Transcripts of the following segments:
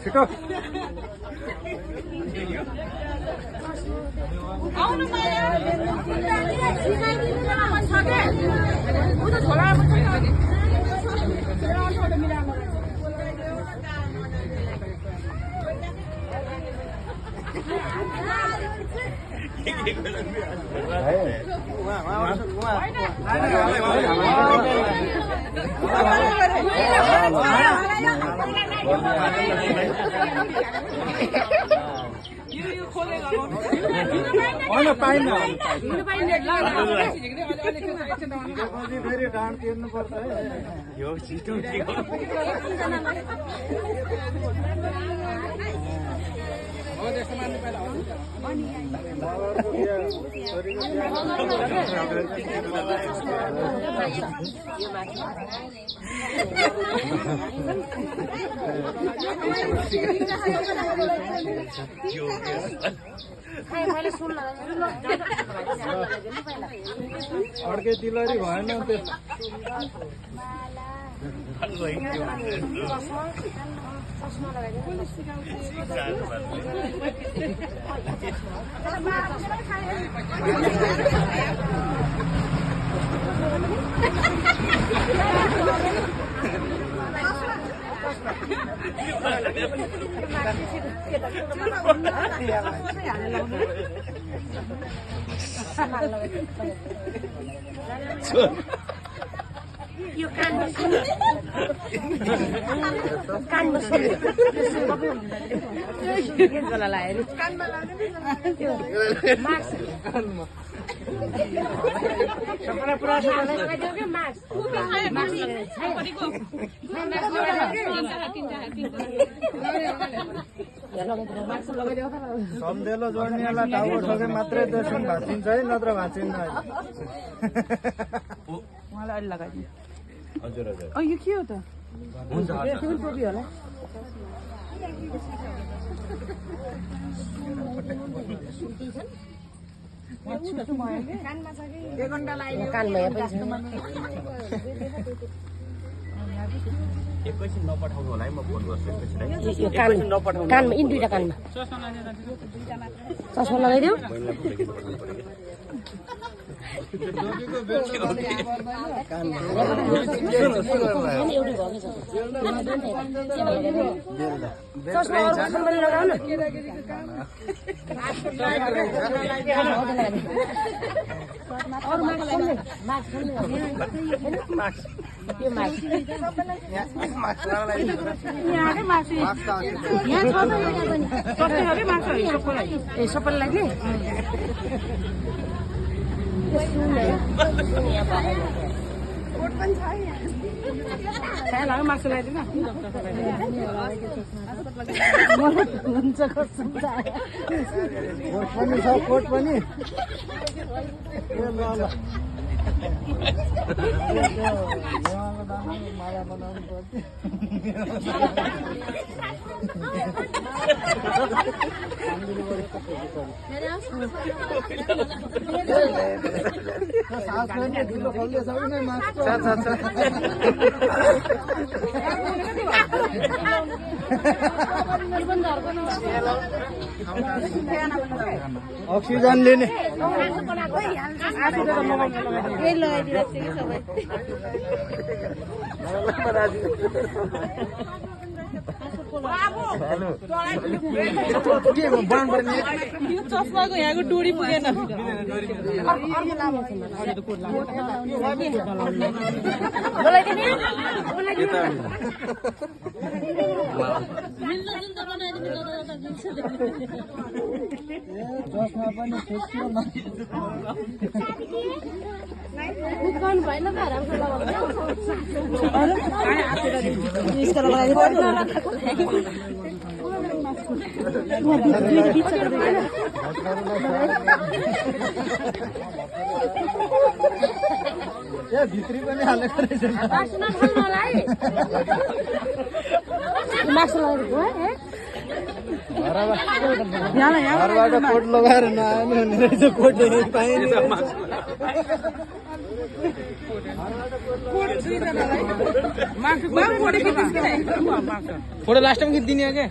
छिटो आउनु माया छ के उता छोरा पाइन फेरि डाँड तिर्नु पर्छ है यो छिटो अर्कै तिलरी भएन त्यो यो कानमा सम्झेलो जोड्नेलाई टाउको ठोके मात्रै दर्शन भाँचिन्छ है नत्र भाँचिन्न उहाँलाई अहिले लगाइदिनु हजुर हजुर यो के हो त हुन्छ टोपी होला एकैछिन नपठाउनु होला है म फोन गर्छु कानमा यिन दुईटा कानमा चस्मा लगाइदेऊ चस्मा लगाउ न यो मास्क सबैलाई लागि मासु लगाइदिनु हुन्छ पनि छ कोट पनि माला बनाउनु पर्थ्यो ठुलो खोल्दै छ कि मास्क अक्सिजन लिने यो चस्माको यहाँको डोरी पुगेन चस्मा पनि छुट्यो भएन भित्री पनि हालेको रहेछ मासु लगाएको घरबाट कोट लगाएर नआउनु हुने रहेछ कोट पाइने फोटो लास्टमा खिचिदिने हो क्या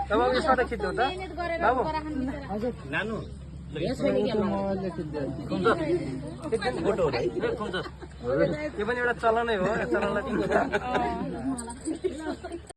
बाबु यसमा त खिच्नु त बाबु नानु फोटो हो यो पनि एउटा चलनै हो चलनलाई